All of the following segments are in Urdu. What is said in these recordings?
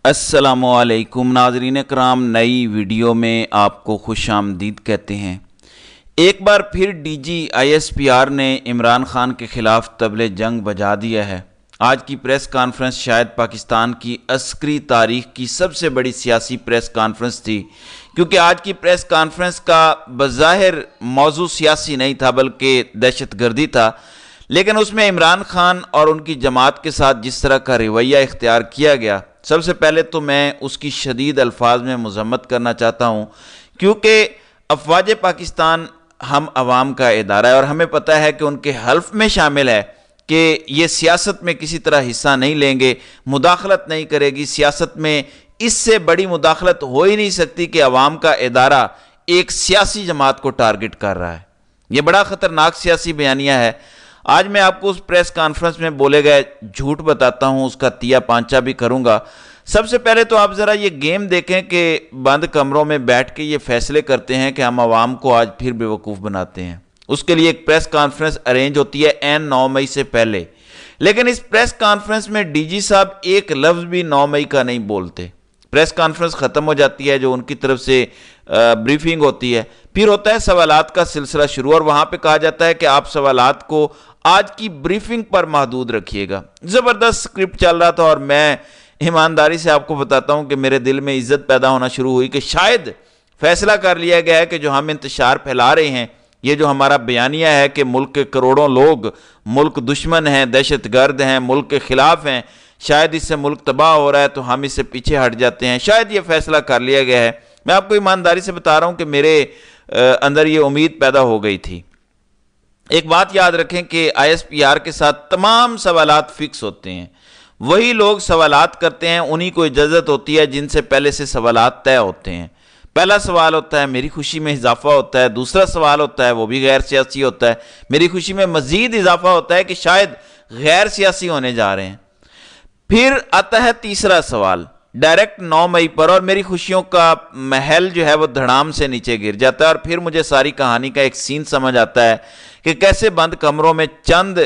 السلام علیکم ناظرین کرام، نئی ویڈیو میں آپ کو خوش آمدید کہتے ہیں۔ ایک بار پھر D G I S P R نے عمران خان کے خلاف طبل جنگ بجا دیا ہے۔ آج کی پریس کانفرنس شاید پاکستان کی عسکری تاریخ کی سب سے بڑی سیاسی پریس کانفرنس تھی، کیونکہ آج کی پریس کانفرنس کا بظاہر موضوع سیاسی نہیں تھا بلکہ دہشت گردی تھا، لیکن اس میں عمران خان اور ان کی جماعت کے ساتھ جس طرح کا رویہ اختیار کیا گیا، سب سے پہلے تو میں اس کی شدید الفاظ میں مذمت کرنا چاہتا ہوں، کیونکہ افواج پاکستان ہم عوام کا ادارہ ہے اور ہمیں پتہ ہے کہ ان کے حلف میں شامل ہے کہ یہ سیاست میں کسی طرح حصہ نہیں لیں گے، مداخلت نہیں کرے گی۔ سیاست میں اس سے بڑی مداخلت ہو ہی نہیں سکتی کہ عوام کا ادارہ ایک سیاسی جماعت کو ٹارگٹ کر رہا ہے۔ یہ بڑا خطرناک سیاسی بیانیہ ہے۔ آج میں آپ کو اس پریس کانفرنس میں بولے گئے جھوٹ بتاتا ہوں، اس کا تیا پانچا بھی کروں گا۔ سب سے پہلے تو آپ ذرا یہ گیم دیکھیں کہ بند کمروں میں بیٹھ کے یہ فیصلے کرتے ہیں کہ ہم عوام کو آج پھر بے وقوف بناتے ہیں۔ اس کے لیے ایک پریس کانفرنس ارینج ہوتی ہے عین 9 مئی سے پہلے، لیکن اس پریس کانفرنس میں ڈی جی صاحب ایک لفظ بھی 9 مئی کا نہیں بولتے۔ پریس کانفرنس ختم ہو جاتی ہے، جو ان کی طرف سے بریفنگ ہوتی ہے، پھر ہوتا ہے سوالات کا سلسلہ شروع، اور وہاں پہ کہا جاتا ہے کہ آپ سوالات کو آج کی بریفنگ پر محدود رکھیے گا۔ زبردست سکرپٹ چل رہا تھا، اور میں ایمانداری سے آپ کو بتاتا ہوں کہ میرے دل میں عزت پیدا ہونا شروع ہوئی کہ شاید فیصلہ کر لیا گیا ہے کہ جو ہم انتشار پھیلا رہے ہیں، یہ جو ہمارا بیانیہ ہے کہ ملک کے کروڑوں لوگ ملک دشمن ہیں، دہشت گرد ہیں، ملک کے خلاف ہیں، شاید اس سے ملک تباہ ہو رہا ہے، تو ہم اس سے پیچھے ہٹ جاتے ہیں۔ شاید یہ فیصلہ کر لیا گیا ہے۔ میں آپ کو ایمانداری سے بتا رہا ہوں کہ میرے اندر یہ امید پیدا ہو گئی تھی۔ ایک بات یاد رکھیں کہ آئی ایس پی آر کے ساتھ تمام سوالات فکس ہوتے ہیں، وہی لوگ سوالات کرتے ہیں، انہی کو اجازت ہوتی ہے جن سے پہلے سے سوالات طے ہوتے ہیں۔ پہلا سوال ہوتا ہے میری خوشی میں اضافہ ہوتا ہے، دوسرا سوال ہوتا ہے وہ بھی غیر سیاسی ہوتا ہے، میری خوشی میں مزید اضافہ ہوتا ہے کہ شاید غیر سیاسی ہونے جا رہے ہیں۔ پھر آتا ہے تیسرا سوال ڈائریکٹ 9 مئی پر، اور میری خوشیوں کا محل جو ہے وہ دھڑام سے نیچے گر جاتا ہے، اور پھر مجھے ساری کہانی کا ایک سین سمجھ آتا ہے کہ کیسے بند کمروں میں چند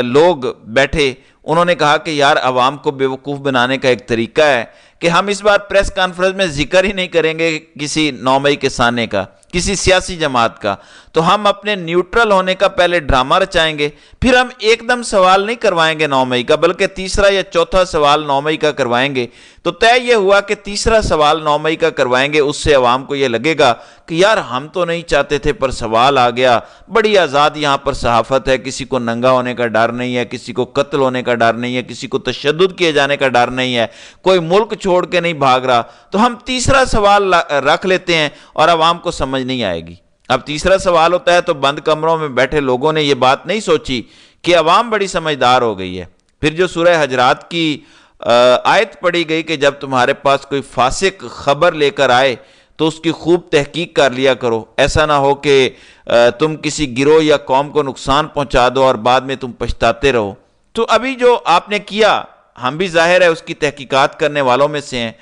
لوگ بیٹھے، انہوں نے کہا کہ یار عوام کو بے وقوف بنانے کا ایک طریقہ ہے کہ ہم اس بار پریس کانفرنس میں ذکر ہی نہیں کریں گے کسی 9 مئی کے سانے کا، کسی سیاسی جماعت کا، تو ہم اپنے نیوٹرل ہونے کا پہلے ڈرامہ رچائیں گے، پھر ہم ایک دم سوال نہیں کروائیں گے 9 مئی کا، بلکہ تیسرا یا چوتھا سوال 9 مئی کا کروائیں گے۔ تو طے یہ ہوا کہ تیسرا سوال 9 مئی کا کروائیں گے، اس سے عوام کو یہ لگے گا کہ یار ہم تو نہیں چاہتے تھے پر سوال آ گیا، بڑی آزاد یہاں پر صحافت ہے، کسی کو ننگا ہونے کا ڈر نہیں ہے، کسی کو قتل ہونے کا ڈر نہیں ہے، کسی کو تشدد کیے جانے کا ڈر نہیں ہے، کوئی ملک چھوڑ کے نہیں بھاگ رہا، تو ہم تیسرا سوال رکھ لیتے ہیں اور عوام کو سمجھ نہیں آئے گی۔ اب تیسرا سوال ہوتا ہے تو بند کمروں میں بیٹھے لوگوں نے یہ بات نہیں سوچی کہ عوام بڑی سمجھدار ہو گئی ہے۔ پھر جو سورہ حجرات کی آیت پڑھی گئی کہ جب تمہارے پاس کوئی فاسق خبر لے کر آئے تو اس کی خوب تحقیق کر لیا کرو، ایسا نہ ہو کہ تم کسی گروہ یا قوم کو نقصان پہنچا دو اور بعد میں تم پچھتاتے رہو۔ تو ابھی جو آپ نے کیا، ہم بھی ظاہر ہے اس کی تحقیقات کرنے والوں میں سے ہیں۔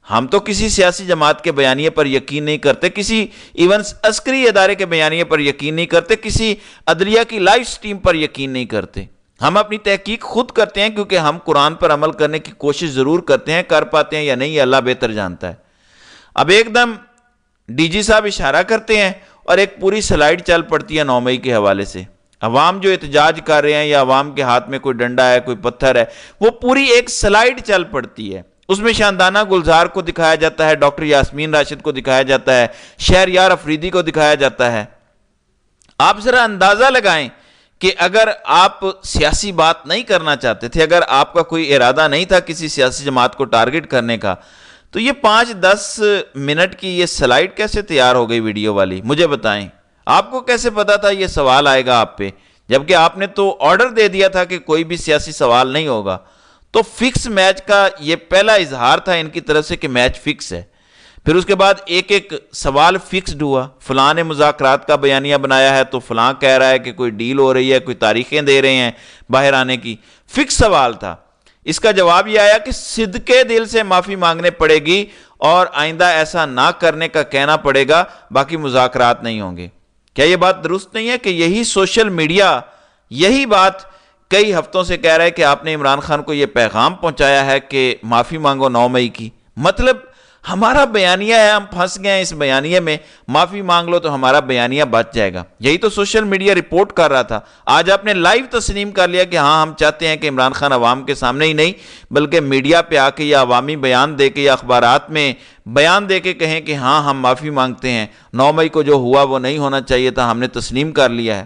ہم تو کسی سیاسی جماعت کے بیانیے پر یقین نہیں کرتے، کسی ایون عسکری ادارے کے بیانیے پر یقین نہیں کرتے، کسی عدلیہ کی لائیو سٹریم پر یقین نہیں کرتے۔ ہم اپنی تحقیق خود کرتے ہیں، کیونکہ ہم قرآن پر عمل کرنے کی کوشش ضرور کرتے ہیں، کر پاتے ہیں یا نہیں اللہ بہتر جانتا ہے۔ اب ایک دم ڈی جی صاحب اشارہ کرتے ہیں اور ایک پوری سلائیڈ چل پڑتی ہے 9 مئی کے حوالے سے۔ عوام جو احتجاج کر رہے ہیں یا عوام کے ہاتھ میں کوئی ڈنڈا ہے، کوئی پتھر ہے، وہ پوری ایک سلائیڈ چل پڑتی ہے۔ اس میں شاندانہ گلزار کو دکھایا جاتا ہے، ڈاکٹر یاسمین راشد کو دکھایا جاتا ہے، شہریار افریدی کو دکھایا جاتا ہے۔ آپ ذرا اندازہ لگائیں کہ اگر آپ سیاسی بات نہیں کرنا چاہتے تھے، اگر آپ کا کوئی ارادہ نہیں تھا کسی سیاسی جماعت کو ٹارگٹ کرنے کا، تو یہ 5-10 منٹ کی یہ سلائیڈ کیسے تیار ہو گئی ویڈیو والی؟ مجھے بتائیں، آپ کو کیسے پتا تھا یہ سوال آئے گا آپ پہ، جبکہ آپ نے تو آرڈر دے دیا تھا کہ کوئی بھی سیاسی سوال نہیں ہوگا۔ تو فکس میچ کا یہ پہلا اظہار تھا ان کی طرف سے کہ میچ فکس ہے۔ پھر اس کے بعد ایک ایک سوال فکسڈ ہوا، فلاں نے مذاکرات کا بیانیہ بنایا ہے تو فلاں کہہ رہا ہے کہ کوئی ڈیل ہو رہی ہے، کوئی تاریخیں دے رہے ہیں باہر آنے کی۔ فکس سوال تھا۔ اس کا جواب یہ آیا کہ صدقے دل سے معافی مانگنے پڑے گی اور آئندہ ایسا نہ کرنے کا کہنا پڑے گا، باقی مذاکرات نہیں ہوں گے۔ کیا یہ بات درست نہیں ہے کہ یہی سوشل میڈیا، یہی بات کئی ہفتوں سے کہہ رہا ہے کہ آپ نے عمران خان کو یہ پیغام پہنچایا ہے کہ معافی مانگو 9 مئی کی. مطلب ہمارا بیانیہ ہے, ہم پھنس گئے ہیں اس بیانیے میں, معافی مانگ لو تو ہمارا بیانیہ بچ جائے گا. یہی تو سوشل میڈیا رپورٹ کر رہا تھا. آج آپ نے لائیو تسلیم کر لیا کہ ہاں ہم چاہتے ہیں کہ عمران خان عوام کے سامنے ہی نہیں بلکہ میڈیا پہ آ کے یا عوامی بیان دے کے یا اخبارات میں بیان دے کے کہیں کہ ہاں ہم معافی مانگتے ہیں, 9 مئی کو جو ہوا وہ نہیں ہونا چاہیے تھا, ہم نے تسلیم کر لیا ہے.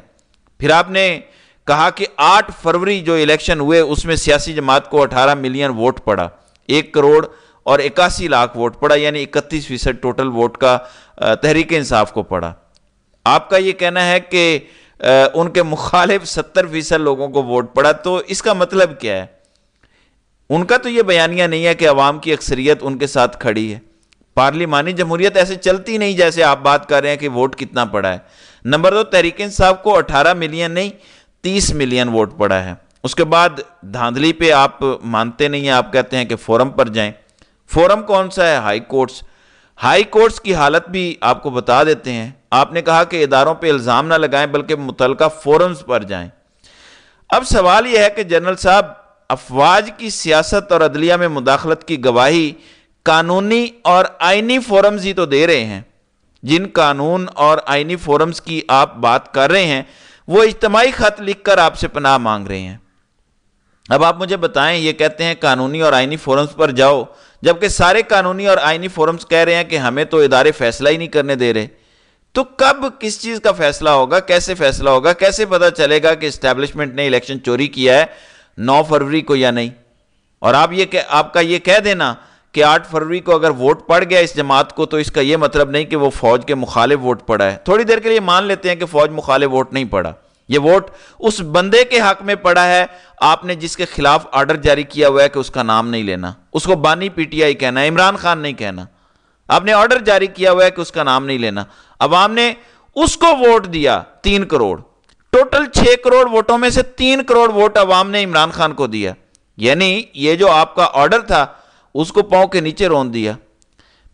پھر آپ نے کہا کہ 8 فروری جو الیکشن ہوئے اس میں سیاسی جماعت کو 18 ملین ووٹ پڑا, 1 کروڑ اور 81 لاکھ ووٹ پڑا, یعنی 31% ٹوٹل ووٹ کا تحریک انصاف کو پڑا. آپ کا یہ کہنا ہے کہ ان کے مخالف 70% لوگوں کو ووٹ پڑا, تو اس کا مطلب کیا ہے؟ ان کا تو یہ بیانیہ نہیں ہے کہ عوام کی اکثریت ان کے ساتھ کھڑی ہے. پارلیمانی جمہوریت ایسے چلتی نہیں جیسے آپ بات کر رہے ہیں کہ ووٹ کتنا پڑا ہے. نمبر 2, تحریک انصاف کو 18 ملین نہیں 30 ملین ووٹ پڑا ہے. اس کے بعد دھاندلی پہ آپ مانتے نہیں ہیں, آپ کہتے ہیں کہ فورم پر جائیں. فورم کون سا ہے؟ High courts. ہائی کورٹس کی حالت بھی آپ کو بتا دیتے ہیں. آپ نے کہا کہ اداروں پہ الزام نہ لگائیں بلکہ متعلقہ فورمز پر جائیں. اب سوال یہ ہے کہ جنرل صاحب, افواج کی سیاست اور عدلیہ میں مداخلت کی گواہی قانونی اور آئینی فورمز ہی تو دے رہے ہیں. جن قانون اور آئینی فورمز کی آپ بات کر رہے ہیں وہ اجتماعی خط لکھ کر آپ سے پناہ مانگ رہے ہیں. اب آپ مجھے بتائیں, یہ کہتے ہیں قانونی اور آئینی فورمز پر جاؤ, جبکہ سارے قانونی اور آئینی فورمز کہہ رہے ہیں کہ ہمیں تو ادارے فیصلہ ہی نہیں کرنے دے رہے. تو کب کس چیز کا فیصلہ ہوگا, کیسے فیصلہ ہوگا, کیسے پتہ چلے گا کہ اسٹیبلشمنٹ نے الیکشن چوری کیا ہے 9 فروری کو یا نہیں؟ اور آپ کا یہ کہہ دینا کہ 8 فروری کو اگر ووٹ پڑ گیا اس جماعت کو تو اس کا یہ مطلب نہیں کہ وہ فوج کے مخالف ووٹ پڑا ہے. تھوڑی دیر کے لیے مان لیتے ہیں کہ فوج مخالف ووٹ نہیں پڑا, یہ ووٹ اس بندے کے حق میں پڑا ہے آپ نے جس کے خلاف آرڈر جاری کیا ہوا ہے کہ اس کا نام نہیں لینا, اس کو بانی پی ٹی آئی کہنا ہے, عمران خان نہیں کہنا. آپ نے آرڈر جاری کیا ہوا ہے کہ اس کا نام نہیں لینا. عوام نے اس کو ووٹ دیا 3 کروڑ, ٹوٹل 6 کروڑ ووٹوں میں سے 3 کروڑ ووٹ عوام نے عمران خان کو دیا. یعنی یہ جو آپ کا آرڈر تھا اس کو پاؤں کے نیچے رون دیا.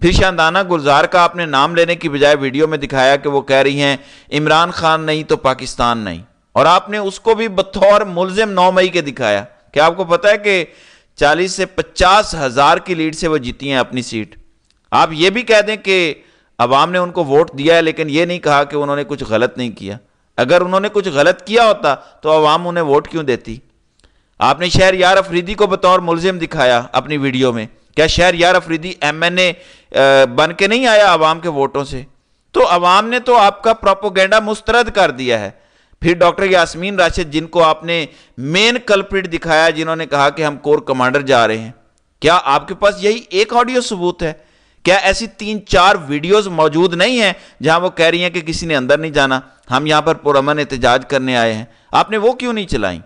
پھر شاندانہ گلزار کا آپ نے نام لینے کی بجائے ویڈیو میں دکھایا کہ وہ کہہ رہی ہیں عمران خان نہیں تو پاکستان نہیں, اور آپ نے اس کو بھی بطور ملزم 9 مئی کے دکھایا. کہ آپ کو پتا ہے کہ 40 سے 50 ہزار کی لیڈ سے وہ جیتی ہیں اپنی سیٹ. آپ یہ بھی کہہ دیں کہ عوام نے ان کو ووٹ دیا ہے لیکن یہ نہیں کہا کہ انہوں نے کچھ غلط نہیں کیا. اگر انہوں نے کچھ غلط کیا ہوتا تو عوام انہیں ووٹ کیوں دیتی؟ آپ نے شہریار افریدی کو بطور ملزم دکھایا اپنی ویڈیو میں. کیا شہریار افریدی ایم این اے بن کے نہیں آیا عوام کے ووٹوں سے؟ تو عوام نے تو آپ کا پروپیگنڈا مسترد کر دیا ہے. پھر ڈاکٹر یاسمین راشد جن کو آپ نے مین کلپریٹ دکھایا, جنہوں نے کہا کہ ہم کور کمانڈر جا رہے ہیں, کیا آپ کے پاس یہی ایک آڈیو ثبوت ہے؟ کیا ایسی 3-4 ویڈیوز موجود نہیں ہیں جہاں وہ کہہ رہی ہیں کہ کسی نے اندر نہیں جانا, ہم یہاں پر پرامن احتجاج کرنے آئے ہیں؟ آپ نے وہ کیوں نہیں چلائیں؟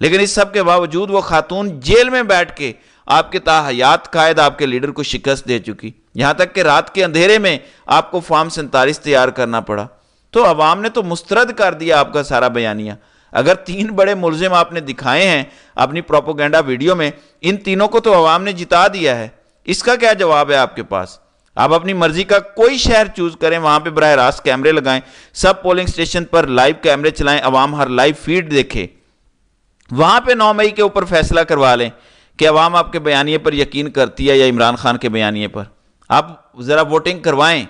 لیکن اس سب کے باوجود وہ خاتون جیل میں بیٹھ کے آپ کے تاحیات قائد آپ کے لیڈر کو شکست دے چکی, یہاں تک کہ رات کے اندھیرے میں آپ کو فارم 47 تیار کرنا پڑا. تو عوام نے تو مسترد کر دیا آپ کا سارا بیانیہ. اگر 3 بڑے ملزم آپ نے دکھائے ہیں اپنی پروپیگنڈا ویڈیو میں, ان تینوں کو تو عوام نے جتا دیا ہے. اس کا کیا جواب ہے آپ کے پاس؟ آپ اپنی مرضی کا کوئی شہر چوز کریں, وہاں پہ براہ راست کیمرے لگائیں, سب پولنگ سٹیشن پر لائیو کیمرے چلائیں, عوام ہر لائیو فیڈ دیکھے, وہاں پہ 9 مئی کے اوپر فیصلہ کروا لیں کہ عوام آپ کے بیانیے پر یقین کرتی ہے یا عمران خان کے بیانیے پر. آپ ذرا ووٹنگ کروائیں.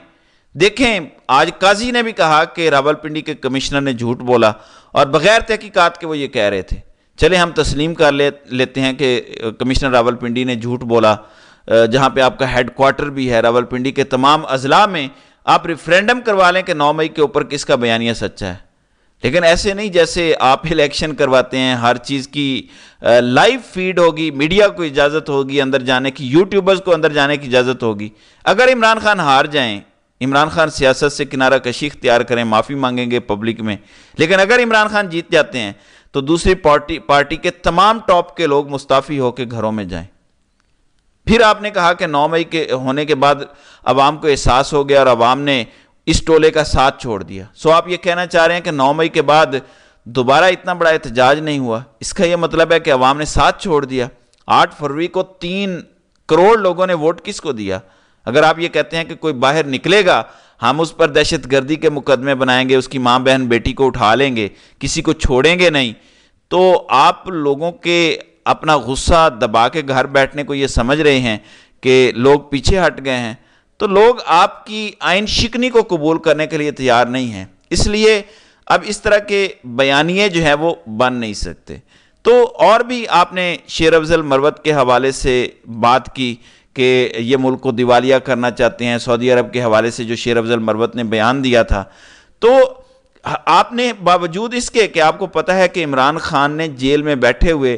دیکھیں, آج قاضی نے بھی کہا کہ راولپنڈی کے کمشنر نے جھوٹ بولا اور بغیر تحقیقات کے وہ یہ کہہ رہے تھے. چلے ہم تسلیم کر لیتے ہیں کہ کمشنر راولپنڈی نے جھوٹ بولا, جہاں پہ آپ کا ہیڈ کوارٹر بھی ہے راولپنڈی کے تمام اضلاع میں آپ ریفرینڈم کروا لیں کہ 9 مئی کے اوپر کس کا بیانیہ سچا ہے. لیکن ایسے نہیں جیسے آپ الیکشن کرواتے ہیں, ہر چیز کی لائیو فیڈ ہوگی, میڈیا کو اجازت ہوگی اندر جانے کی, یوٹیوبرز کو اندر جانے کی اجازت ہوگی. اگر عمران خان ہار جائیں, عمران خان سیاست سے کنارہ کشی اختیار کریں, معافی مانگیں گے پبلک میں, لیکن اگر عمران خان جیت جاتے ہیں تو دوسری پارٹی کے تمام ٹاپ کے لوگ مستعفی ہو کے گھروں میں جائیں. پھر آپ نے کہا کہ 9 مئی کے ہونے کے بعد عوام کو احساس ہو گیا اور عوام نے اس ٹولے کا ساتھ چھوڑ دیا. سو آپ یہ کہنا چاہ رہے ہیں کہ 9 مئی کے بعد دوبارہ اتنا بڑا احتجاج نہیں ہوا, اس کا یہ مطلب ہے کہ عوام نے ساتھ چھوڑ دیا. 8 فروری کو 3 کروڑ لوگوں نے ووٹ کس کو دیا؟ اگر آپ یہ کہتے ہیں کہ کوئی باہر نکلے گا ہم اس پر دہشت گردی کے مقدمے بنائیں گے, اس کی ماں بہن بیٹی کو اٹھا لیں گے, کسی کو چھوڑیں گے نہیں, تو آپ لوگوں کے اپنا غصہ دبا کے گھر بیٹھنے کو یہ سمجھ رہے ہیں کہ لوگ پیچھے ہٹ گئے ہیں، تو لوگ آپ کی آئین شکنی کو قبول کرنے کے لیے تیار نہیں ہیں، اس لیے اب اس طرح کے بیانیے جو ہیں وہ بن نہیں سکتے۔ تو اور بھی آپ نے شیر افضل مروت کے حوالے سے بات کی کہ یہ ملک کو دیوالیہ کرنا چاہتے ہیں، سعودی عرب کے حوالے سے جو شیر افضل مروت نے بیان دیا تھا، تو آپ نے باوجود اس کے کہ آپ کو پتہ ہے کہ عمران خان نے جیل میں بیٹھے ہوئے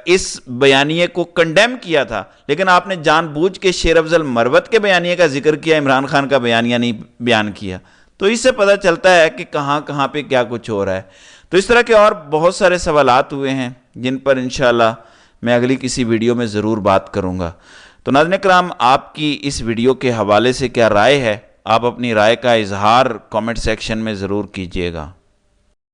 اس بیانیے کو کنڈیم کیا تھا، لیکن آپ نے جان بوجھ کے شیر افضل مروت کے بیانیے کا ذکر کیا، عمران خان کا بیانیہ نہیں بیان کیا۔ تو اس سے پتہ چلتا ہے کہ کہاں کہاں پہ کیا کچھ ہو رہا ہے۔ تو اس طرح کے اور بہت سارے سوالات ہوئے ہیں جن پر انشاءاللہ میں اگلی کسی ویڈیو میں ضرور بات کروں گا۔ تو ناظرین کرام، آپ کی اس ویڈیو کے حوالے سے کیا رائے ہے؟ آپ اپنی رائے کا اظہار کامنٹ سیکشن میں ضرور کیجیے گا۔